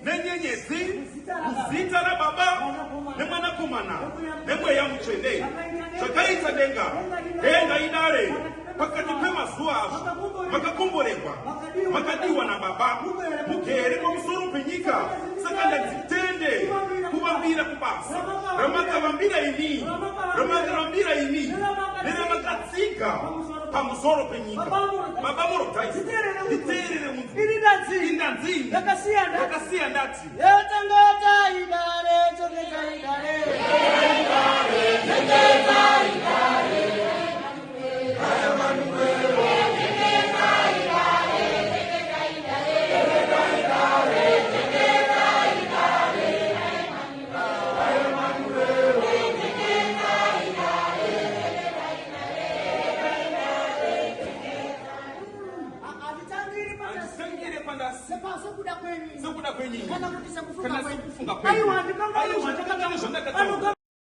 nenyenyezi uzita na baba nemwana kumana nemwe ya mchende chakaita denga denga idare pakati pema suavu makakumborekwa makadiwa na baba mukere kwa msuru penyika sakanda zitende kubambira kubasa ramakavambira ini ramakavambira ini nena makatsika pamusoro penyika baba moro taisi iterere muntu indanzi ndakasiya ndati yatangata idare chokeka idare Sekuda kwenye. Kana kufunga kwenye. Ayo,